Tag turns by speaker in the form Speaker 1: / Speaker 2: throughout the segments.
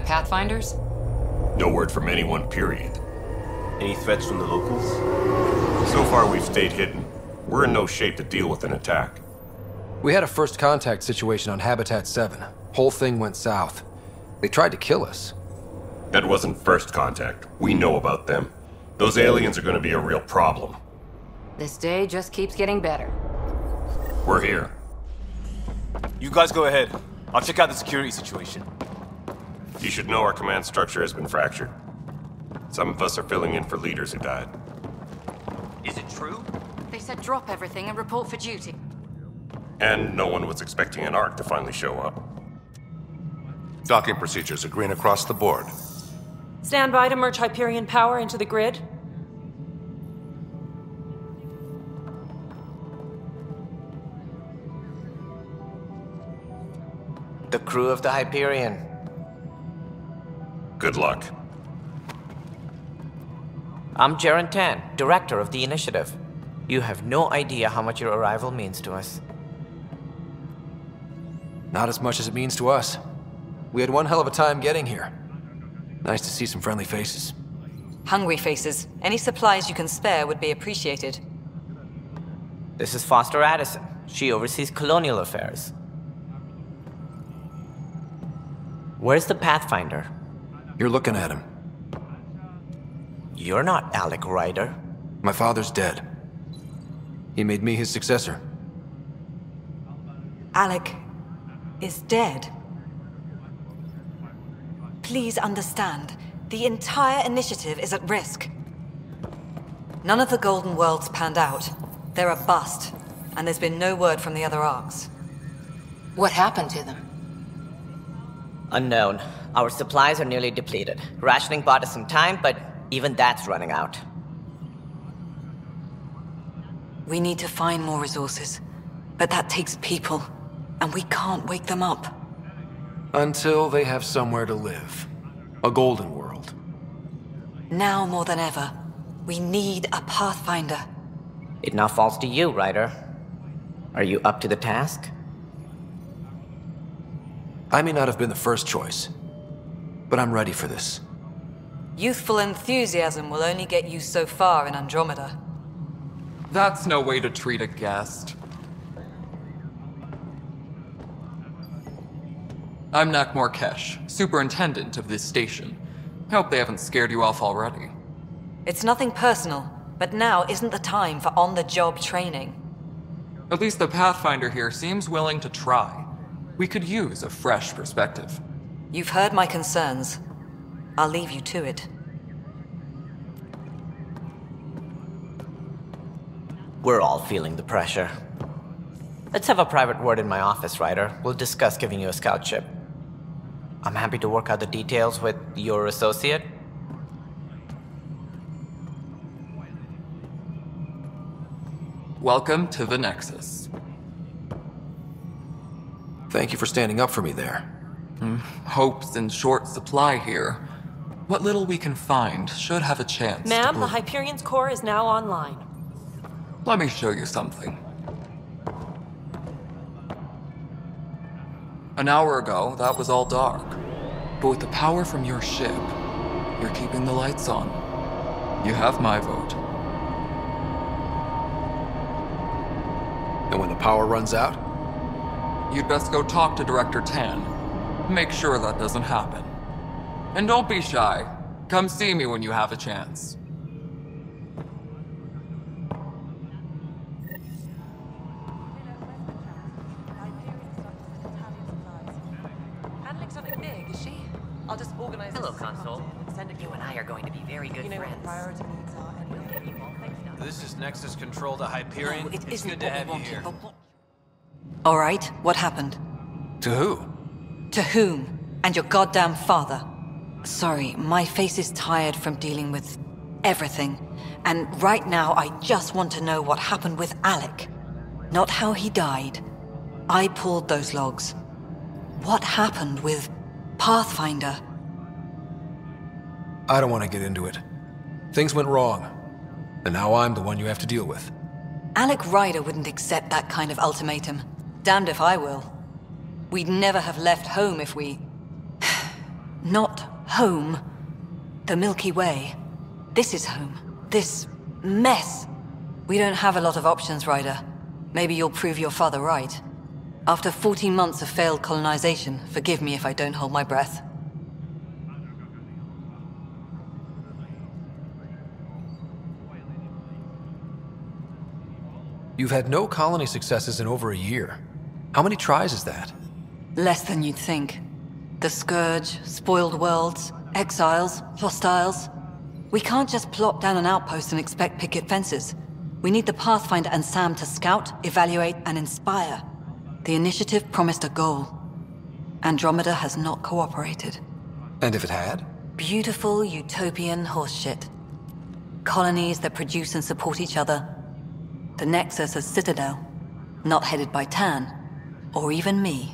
Speaker 1: Pathfinders?
Speaker 2: No word from anyone, period.
Speaker 3: Any threats from the locals?
Speaker 2: So far, we've stayed hidden. We're in no shape to deal with an attack.
Speaker 4: We had a first contact situation on Habitat 7. Whole thing went south. They tried to kill us.
Speaker 2: That wasn't first contact. We know about them. Those aliens are going to be a real problem.
Speaker 1: This day just keeps getting better.
Speaker 2: We're here.
Speaker 3: You guys go ahead. I'll check out the security situation.
Speaker 2: You should know our command structure has been fractured. Some of us are filling in for leaders who died.
Speaker 3: Is it true?
Speaker 1: They said drop everything and report for duty.
Speaker 2: And no one was expecting an Ark to finally show up.
Speaker 5: Docking procedures are green across the board.
Speaker 6: Stand by to merge Hyperion power into the grid.
Speaker 7: The crew of the Hyperion.
Speaker 2: Good luck.
Speaker 7: I'm Jaren Tan, director of the initiative. You have no idea how much your arrival means to us.
Speaker 4: Not as much as it means to us. We had one hell of a time getting here. Nice to see some friendly faces.
Speaker 8: Hungry faces. Any supplies you can spare would be appreciated.
Speaker 7: This is Foster Addison. She oversees colonial affairs. Where's the Pathfinder?
Speaker 4: You're looking at him.
Speaker 7: You're not Alec Ryder.
Speaker 4: My father's dead. He made me his successor.
Speaker 8: Alec is dead. Please understand, the entire initiative is at risk. None of the Golden Worlds panned out. They're a bust, and there's been no word from the other arcs.
Speaker 1: What happened to them?
Speaker 7: Unknown. Our supplies are nearly depleted. Rationing bought us some time, but even that's running out.
Speaker 8: We need to find more resources, but that takes people, and we can't wake them up.
Speaker 4: Until they have somewhere to live. A golden world.
Speaker 8: Now more than ever, we need a Pathfinder.
Speaker 7: It now falls to you, Ryder. Are you up to the task?
Speaker 4: I may not have been the first choice, but I'm ready for this.
Speaker 8: Youthful enthusiasm will only get you so far in Andromeda.
Speaker 9: That's no way to treat a guest. I'm Nak Morkesh, superintendent of this station. Hope they haven't scared you off already.
Speaker 8: It's nothing personal, but now isn't the time for on-the-job training.
Speaker 9: At least the Pathfinder here seems willing to try. We could use a fresh perspective.
Speaker 8: You've heard my concerns. I'll leave you to it.
Speaker 7: We're all feeling the pressure. Let's have a private word in my office, Ryder. We'll discuss giving you a scout ship. I'm happy to work out the details with your associate.
Speaker 9: Welcome to the Nexus.
Speaker 4: Thank you for standing up for me there.
Speaker 9: Hope's in short supply here. What little we can find should have a chance.
Speaker 6: Ma'am, the Hyperion's core is now online.
Speaker 9: Let me show you something. An hour ago, that was all dark. But with the power from your ship, you're keeping the lights on. You have my vote.
Speaker 4: And when the power runs out?
Speaker 9: You'd best go talk to Director Tan. Make sure that doesn't happen. And don't be shy. Come see me when you have a chance.
Speaker 6: Handling something big, is she? I'll just organize.
Speaker 10: Hello, Console. You and I are going to be very good friends.
Speaker 6: Priority needs are, and we'll get you all. Thanks, Doc.
Speaker 3: This is Nexus Control to Hyperion.
Speaker 8: No, it
Speaker 3: it's
Speaker 8: isn't
Speaker 3: good to
Speaker 8: what we
Speaker 3: have you
Speaker 8: wanted,
Speaker 3: here.
Speaker 8: but what... All right, what happened?
Speaker 4: To who?
Speaker 8: To whom? And your goddamn father. Sorry, my face is tired from dealing with everything. And right now, I just want to know what happened with Alec. Not how he died. I pulled those logs. What happened with Pathfinder?
Speaker 4: I don't want to get into it. Things went wrong. And now I'm the one you have to deal with.
Speaker 8: Alec Ryder wouldn't accept that kind of ultimatum. Damned if I will. We'd never have left home if we... Not home. The Milky Way. This is home. This mess. We don't have a lot of options, Ryder. Maybe you'll prove your father right. After 14 months of failed colonization, forgive me if I don't hold my breath.
Speaker 4: You've had no colony successes in over a year. How many tries is that?
Speaker 8: Less than you'd think. The Scourge, spoiled worlds, exiles, hostiles. We can't just plop down an outpost and expect picket fences. We need the Pathfinder and Sam to scout, evaluate, and inspire. The initiative promised a goal. Andromeda has not cooperated.
Speaker 4: And if it had?
Speaker 8: Beautiful utopian horseshit. Colonies that produce and support each other. The Nexus as Citadel, not headed by Tan, or even me.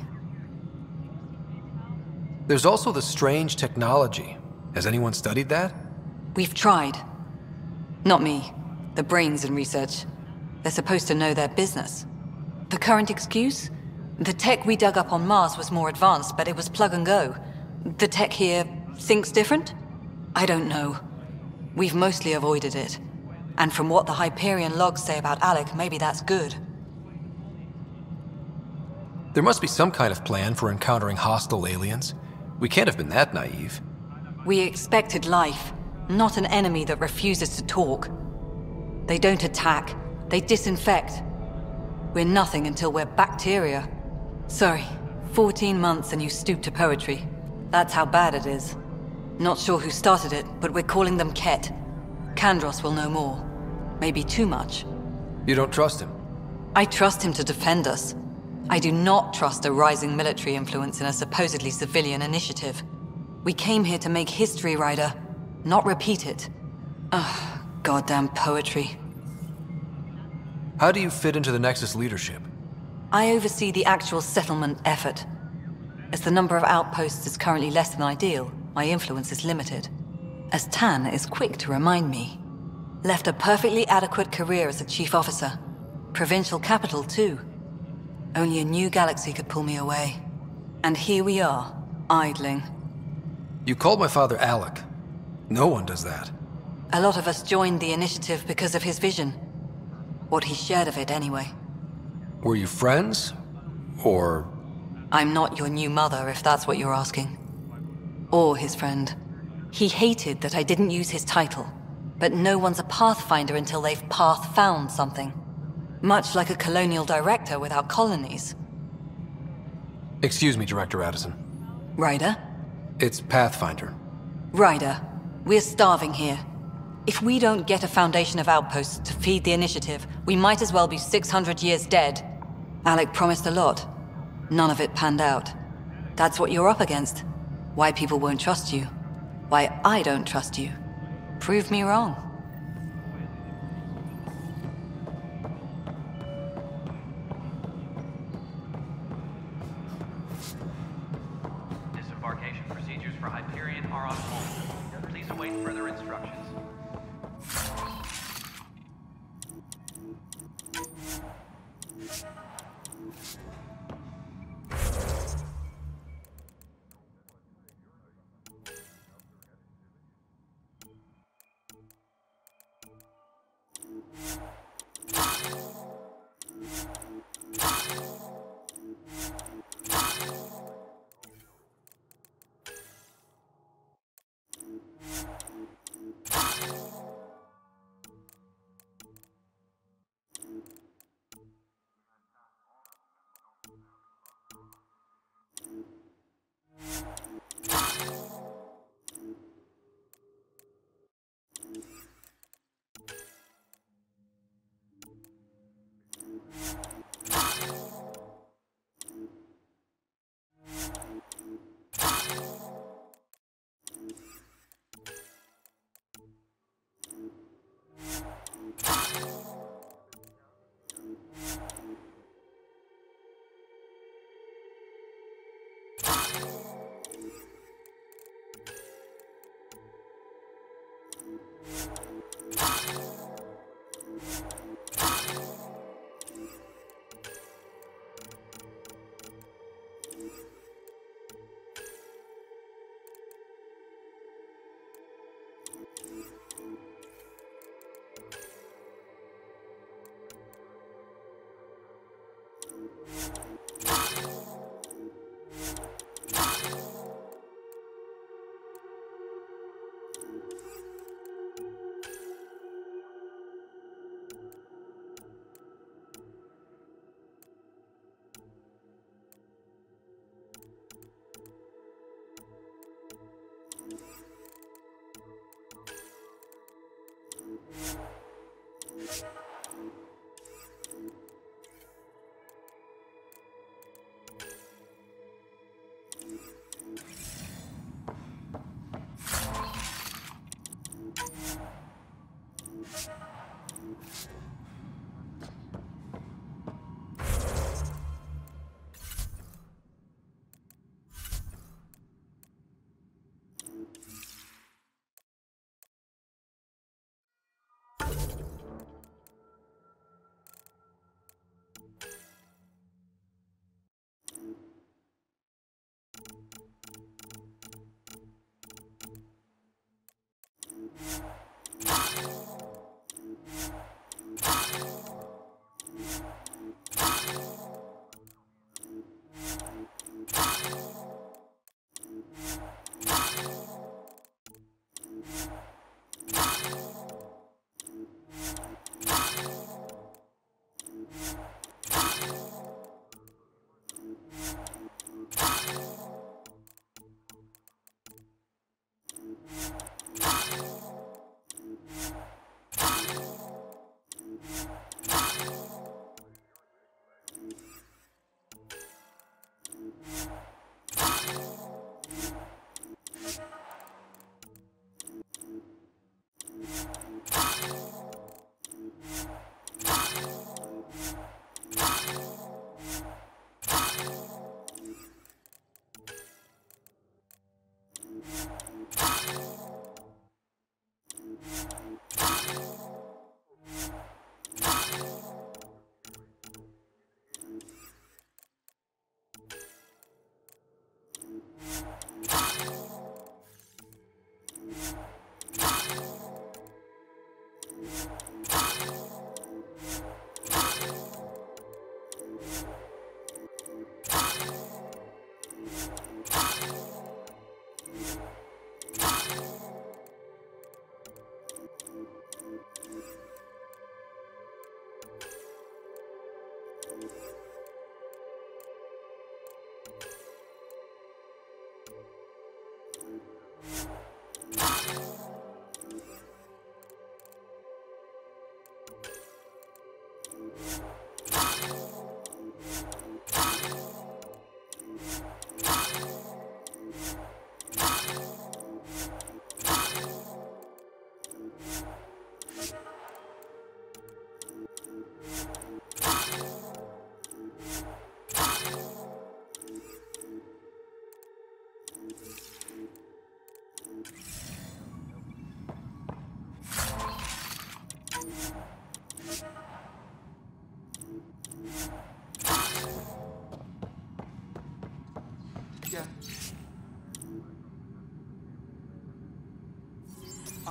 Speaker 4: There's also the strange technology. Has anyone studied that?
Speaker 8: We've tried. Not me. The brains in research. They're supposed to know their business. The current excuse? The tech we dug up on Mars was more advanced, but it was plug and go. The tech here thinks different? I don't know. We've mostly avoided it. And from what the Hyperion logs say about Alec, maybe that's good.
Speaker 4: There must be some kind of plan for encountering hostile aliens. We can't have been that naive.
Speaker 8: We expected life, not an enemy that refuses to talk. They don't attack, they disinfect. We're nothing until we're bacteria. Sorry, 14 months and you stoop to poetry. That's how bad it is. Not sure who started it, but we're calling them Ket. Kandros will know more. Maybe too much.
Speaker 4: You don't trust him?
Speaker 8: I trust him to defend us. I do not trust a rising military influence in a supposedly civilian initiative. We came here to make history, Ryder, not repeat it. Ugh, goddamn poetry.
Speaker 4: How do you fit into the Nexus leadership?
Speaker 8: I oversee the actual settlement effort. As the number of outposts is currently less than ideal, my influence is limited. As Tan is quick to remind me. Left a perfectly adequate career as a chief officer. Provincial capital, too. Only a new galaxy could pull me away. And here we are, idling.
Speaker 4: You called my father Alec. No one does that.
Speaker 8: A lot of us joined the initiative because of his vision. What he shared of it, anyway.
Speaker 4: Were you friends? Or...
Speaker 8: I'm not your new mother, if that's what you're asking. Or his friend. He hated that I didn't use his title. But no one's a Pathfinder until they've path-found something. Much like a colonial director without colonies.
Speaker 4: Excuse me, Director Addison.
Speaker 8: Ryder?
Speaker 4: It's Pathfinder.
Speaker 8: Ryder, we're starving here. If we don't get a foundation of outposts to feed the initiative, we might as well be 600 years dead. Alec promised a lot. None of it panned out. That's what you're up against. Why people won't trust you. Why I don't trust you. Prove me wrong.
Speaker 10: Disembarkation procedures for Hyperion are on hold. Please await further instructions.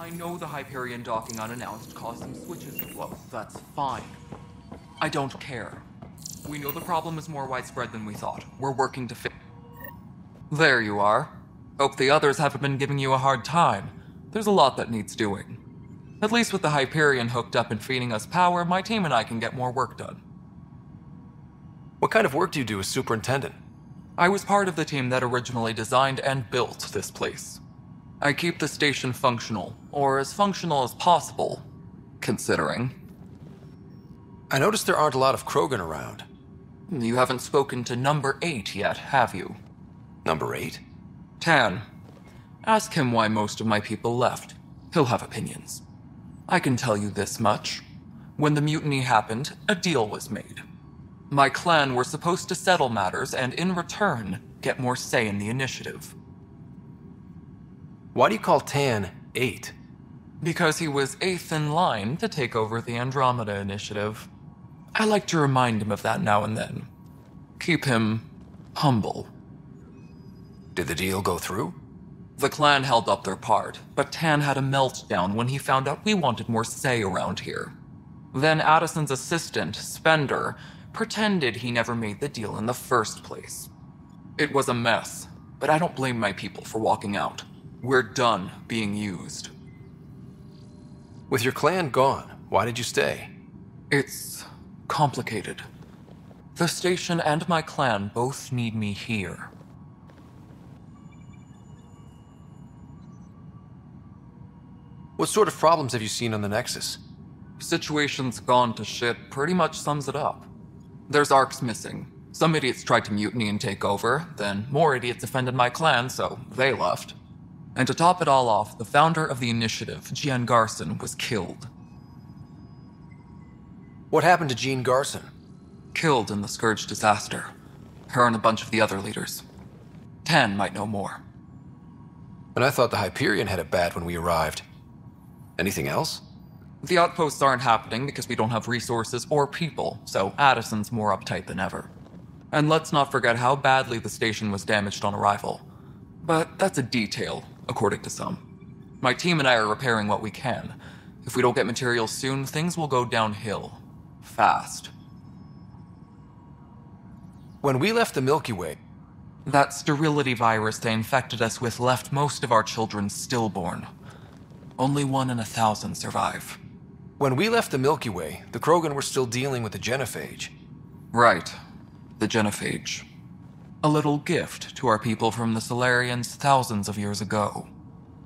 Speaker 9: I know the Hyperion docking unannounced caused some switches to blow. That's fine. I don't care. We know the problem is more widespread than we thought. We're working to fix. There you are. Hope the others haven't been giving you a hard time. There's a lot that needs doing. At least with the Hyperion hooked up and feeding us power, my team and I can get more work done.
Speaker 4: What kind of work do you do as superintendent?
Speaker 9: I was part of the team that originally designed and built this place. I keep the station functional, or as functional as possible, considering.
Speaker 4: I noticed there aren't a lot of Krogan around.
Speaker 9: You haven't spoken to number 8 yet, have you?
Speaker 4: Number 8?
Speaker 9: Tan. Ask him why most of my people left. He'll have opinions. I can tell you this much. When the mutiny happened, a deal was made. My clan were supposed to settle matters and, in return, get more say in the initiative.
Speaker 4: Why do you call Tan 8?
Speaker 9: Because he was 8th in line to take over the Andromeda initiative. I like to remind him of that now and then. Keep him humble.
Speaker 4: Did the deal go through?
Speaker 9: The clan held up their part, but Tan had a meltdown when he found out we wanted more say around here. Then Addison's assistant, Spender, pretended he never made the deal in the first place. It was a mess, but I don't blame my people for walking out. We're done being used.
Speaker 4: With your clan gone, why did you stay?
Speaker 9: It's complicated. The station and my clan both need me here.
Speaker 4: What sort of problems have you seen on the Nexus?
Speaker 9: Situation's gone to shit pretty much sums it up. There's arcs missing. Some idiots tried to mutiny and take over, then more idiots offended my clan, so they left. And to top it all off, the founder of the initiative, Jean Garson, was killed.
Speaker 4: What happened to Jean Garson?
Speaker 9: Killed in the Scourge disaster. Her and a bunch of the other leaders. Tan might know more.
Speaker 4: And I thought the Hyperion had it bad when we arrived. Anything else?
Speaker 9: The outposts aren't happening because we don't have resources or people, so Addison's more uptight than ever. And let's not forget how badly the station was damaged on arrival. But that's a detail, according to some. My team and I are repairing what we can. If we don't get materials soon, things will go downhill. Fast.
Speaker 4: When we left the Milky Way,
Speaker 9: that sterility virus they infected us with left most of our children stillborn. Only 1 in 1,000 survive.
Speaker 4: When we left the Milky Way, the Krogan were still dealing with the genophage.
Speaker 9: Right. The genophage. A little gift to our people from the Solarians thousands of years ago.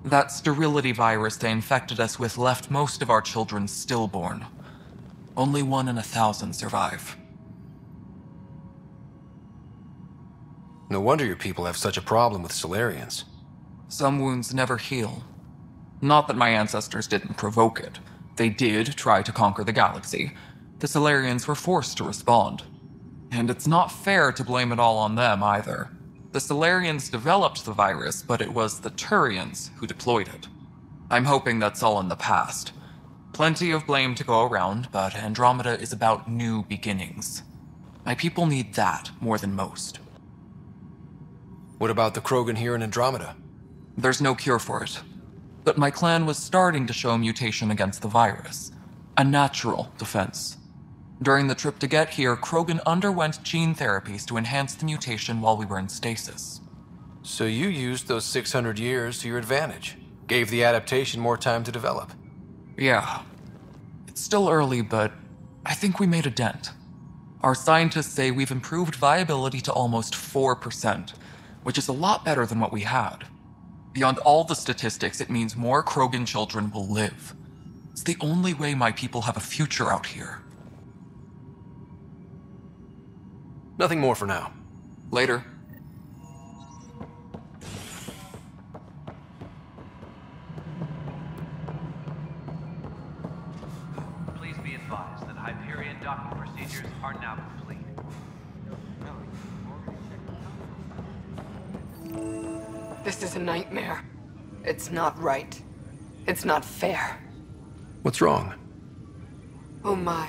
Speaker 9: That sterility virus they infected us with left most of our children stillborn. Only 1 in 1,000 survive.
Speaker 4: No wonder your people have such a problem with Solarians.
Speaker 9: Some wounds never heal. Not that my ancestors didn't provoke it. They did try to conquer the galaxy. The Solarians were forced to respond. And it's not fair to blame it all on them either. The Solarians developed the virus, but it was the Turians who deployed it. I'm hoping that's all in the past. Plenty of blame to go around, but Andromeda is about new beginnings. My people need that more than most.
Speaker 4: What about the Krogan here in Andromeda?
Speaker 9: There's no cure for it. But my clan was starting to show mutation against the virus. A natural defense. During the trip to get here, Krogan underwent gene therapies to enhance the mutation while we were in stasis.
Speaker 4: So you used those 600 years to your advantage. Gave the adaptation more time to develop.
Speaker 9: Yeah. It's still early, but I think we made a dent. Our scientists say we've improved viability to almost 4%, which is a lot better than what we had. Beyond all the statistics, it means more Krogan children will live. It's the only way my people have a future out here.
Speaker 4: Nothing more for now.
Speaker 9: Later.
Speaker 10: Please be advised that Hyperion docking procedures are now complete.
Speaker 1: This is a nightmare. It's not right. It's not fair.
Speaker 4: What's wrong?
Speaker 1: Oh my,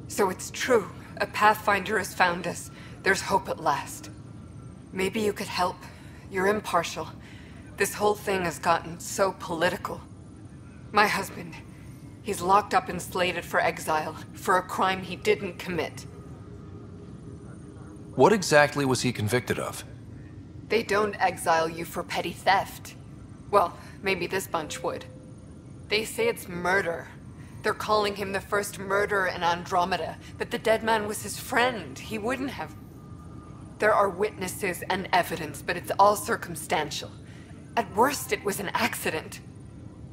Speaker 1: So it's true. A Pathfinder has found us. There's hope at last. Maybe you could help. You're impartial. This whole thing has gotten so political. My husband, he's locked up and slated for exile for a crime he didn't commit.
Speaker 4: What exactly was he convicted of?
Speaker 1: They don't exile you for petty theft. Well, maybe this bunch would. They say it's murder. They're calling him the first murderer in Andromeda, but the dead man was his friend. He wouldn't have. There are witnesses and evidence, but it's all circumstantial. At worst, it was an accident.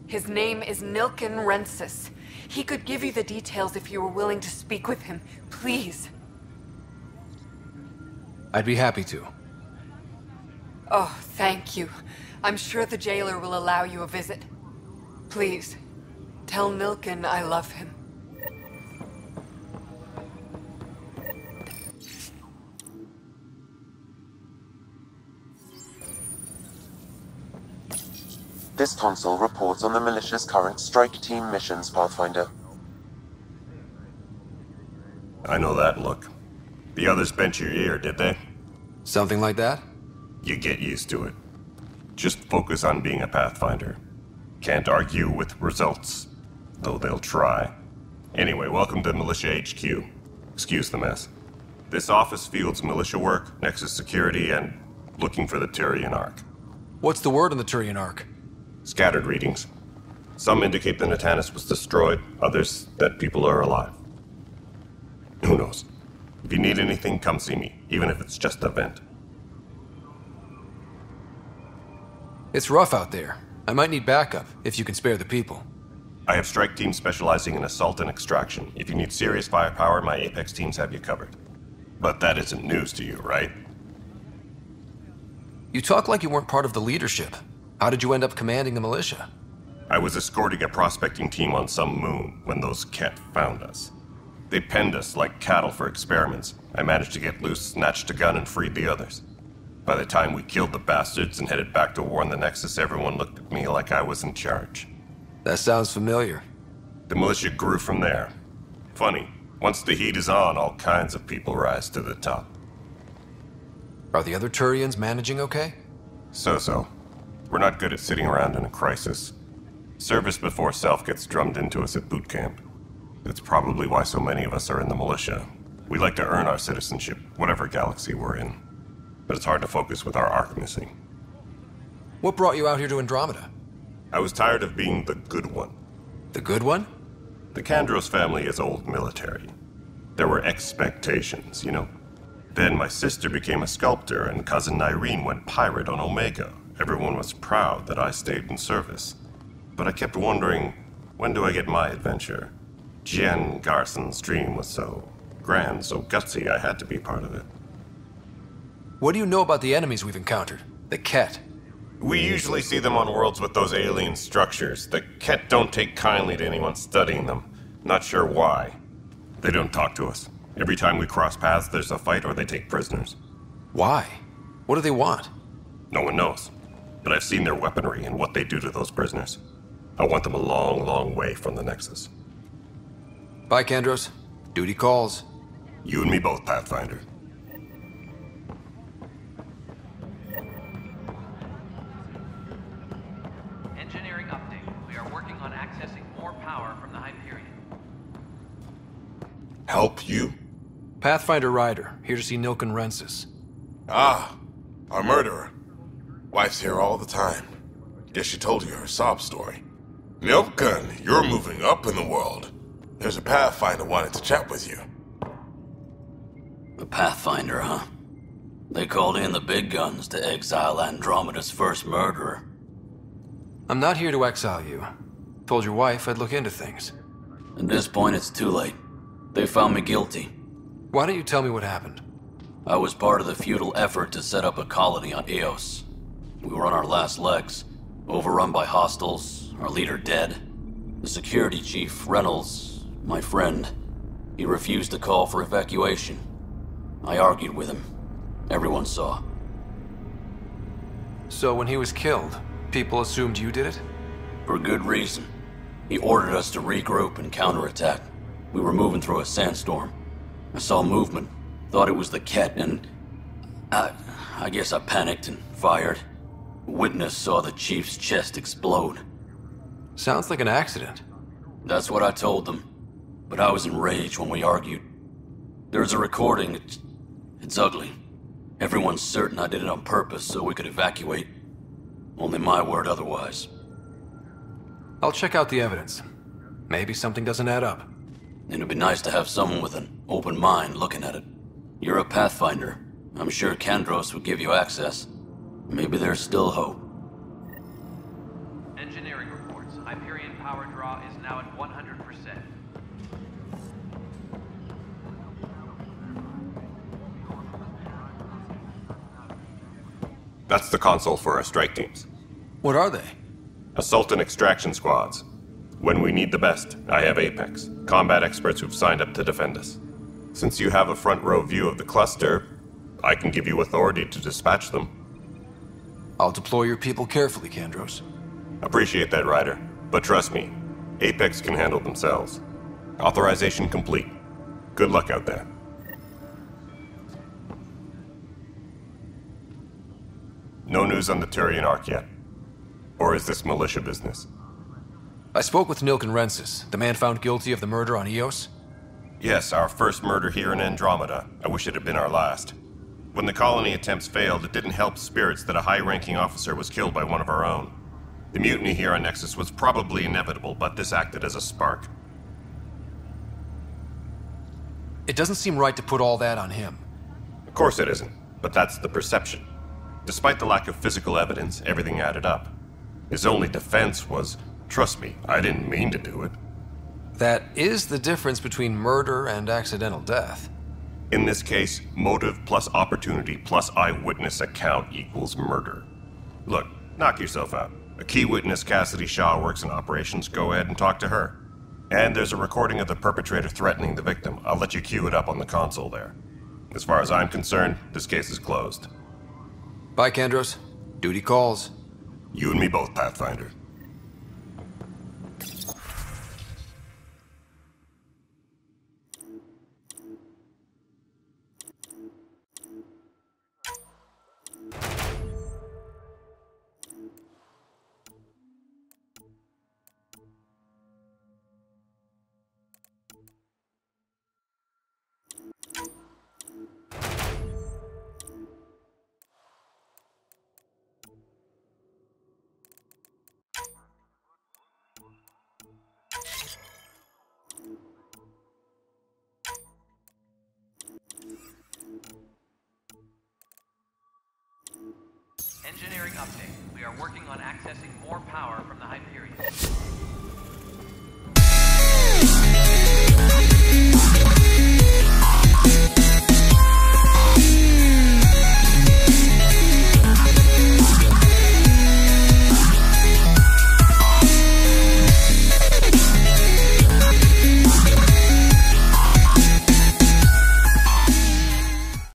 Speaker 1: His name is Nilken Rensis. He could give you the details if you were willing to speak with him. Please.
Speaker 4: I'd be happy to.
Speaker 1: Oh, thank you. I'm sure the jailer will allow you a visit. Please, tell Nilken I love him.
Speaker 11: This console reports on the militia's current strike team missions, Pathfinder.
Speaker 2: I know that look. The others bent your ear, did they?
Speaker 4: Something like that?
Speaker 2: You get used to it. Just focus on being a Pathfinder. Can't argue with results, though they'll try. Anyway, welcome to Militia HQ. Excuse the mess. This office fields militia work, Nexus security, and looking for the Turian Ark.
Speaker 4: What's the word on the Turian Ark?
Speaker 2: Scattered readings. Some indicate the Natanus was destroyed, others that people are alive. Who knows? If you need anything, come see me, even if it's just a vent.
Speaker 4: It's rough out there. I might need backup, if you can spare the people.
Speaker 2: I have strike teams specializing in assault and extraction. If you need serious firepower, my Apex teams have you covered. But that isn't news to you, right?
Speaker 4: You talk like you weren't part of the leadership. How did you end up commanding the militia?
Speaker 2: I was escorting a prospecting team on some moon when those Ket found us. They penned us like cattle for experiments. I managed to get loose, snatched a gun, and freed the others. By the time we killed the bastards and headed back to warn the Nexus, everyone looked at me like I was in charge.
Speaker 4: That sounds familiar.
Speaker 2: The militia grew from there. Funny, once the heat is on, all kinds of people rise to the top.
Speaker 4: Are the other Turians managing okay?
Speaker 2: So-so. We're not good at sitting around in a crisis. Service before self gets drummed into us at boot camp. That's probably why so many of us are in the militia. We like to earn our citizenship, whatever galaxy we're in. But it's hard to focus with our arc missing.
Speaker 4: What brought you out here to Andromeda?
Speaker 2: I was tired of being the good one.
Speaker 4: The good one?
Speaker 2: The Kandros family is old military. There were expectations, you know. Then my sister became a sculptor and cousin Irene went pirate on Omega. Everyone was proud that I stayed in service. But I kept wondering, when do I get my adventure? Jen Garson's dream was so grand, so gutsy, I had to be part of it.
Speaker 4: What do you know about the enemies we've encountered? The Ket?
Speaker 2: We usually see them on worlds with those alien structures. The Ket don't take kindly to anyone studying them. Not sure why. They don't talk to us. Every time we cross paths, there's a fight or they take prisoners.
Speaker 4: Why? What do they want?
Speaker 2: No one knows. But I've seen their weaponry and what they do to those prisoners. I want them a long, long way from the Nexus.
Speaker 4: Bye, Kandros. Duty calls.
Speaker 2: You and me both, Pathfinder.
Speaker 10: Engineering update. We are working on accessing more power from the Hyperion.
Speaker 5: Help you?
Speaker 4: Pathfinder Ryder, here to see Nilken Rensis.
Speaker 5: Ah, our murderer. Wife's here all the time. Guess she told you her sob story. Nilken, you're moving up in the world. There's a Pathfinder wanted to chat with you.
Speaker 12: A Pathfinder, huh? They called in the big guns to exile Andromeda's first murderer.
Speaker 4: I'm not here to exile you. Told your wife I'd look into things.
Speaker 12: At this point, it's too late. They found me guilty.
Speaker 4: Why don't you tell me what happened?
Speaker 12: I was part of the futile effort to set up a colony on Eos. We were on our last legs, overrun by hostiles, our leader dead. The security chief, Reynolds, my friend, he refused to call for evacuation. I argued with him. Everyone saw.
Speaker 4: So when he was killed, people assumed you did it?
Speaker 12: For good reason. He ordered us to regroup and counterattack. We were moving through a sandstorm. I saw movement, thought it was the Ket, and I guess I panicked and fired. A witness saw the chief's chest explode.
Speaker 4: Sounds like an accident.
Speaker 12: That's what I told them, but I was enraged when we argued. There's a recording. It's ugly. Everyone's certain I did it on purpose so we could evacuate. Only my word otherwise.
Speaker 4: I'll check out the evidence. Maybe something doesn't add up.
Speaker 12: It'd be nice to have someone with an open mind looking at it. You're a Pathfinder. I'm sure Kandros would give you access. Maybe there's still hope.
Speaker 10: Engineering reports. Hyperion power draw is now at 100%.
Speaker 2: That's the console for our strike teams.
Speaker 4: What are they?
Speaker 2: Assault and extraction squads. When we need the best, I have Apex, combat experts who've signed up to defend us. Since you have a front row view of the cluster, I can give you authority to dispatch them.
Speaker 4: I'll deploy your people carefully, Kandros.
Speaker 2: Appreciate that, Ryder. But trust me, Apex can handle themselves. Authorization complete. Good luck out there. No news on the Turian Ark yet? Or is this militia business?
Speaker 4: I spoke with Neel the man found guilty of the murder on Eos.
Speaker 2: Yes, our first murder here in Andromeda. I wish it had been our last. When the colony attempts failed, it didn't help spirits that a high-ranking officer was killed by one of our own. The mutiny here on Nexus was probably inevitable, but this acted as a spark.
Speaker 4: It doesn't seem right to put all that on him.
Speaker 2: Of course it isn't, but that's the perception. Despite the lack of physical evidence, everything added up. His only defense was, trust me, I didn't mean to do it.
Speaker 4: That is the difference between murder and accidental death.
Speaker 2: In this case, motive plus opportunity plus eyewitness account equals murder. Look, knock yourself out. A key witness, Cassidy Shaw, works in operations. Go ahead and talk to her. And there's a recording of the perpetrator threatening the victim. I'll let you cue it up on the console there. As far as I'm concerned, this case is closed.
Speaker 4: Bye, Kandros. Duty calls.
Speaker 2: You and me both, Pathfinder.
Speaker 10: Engineering update. We are working on accessing more power from the Hyperion.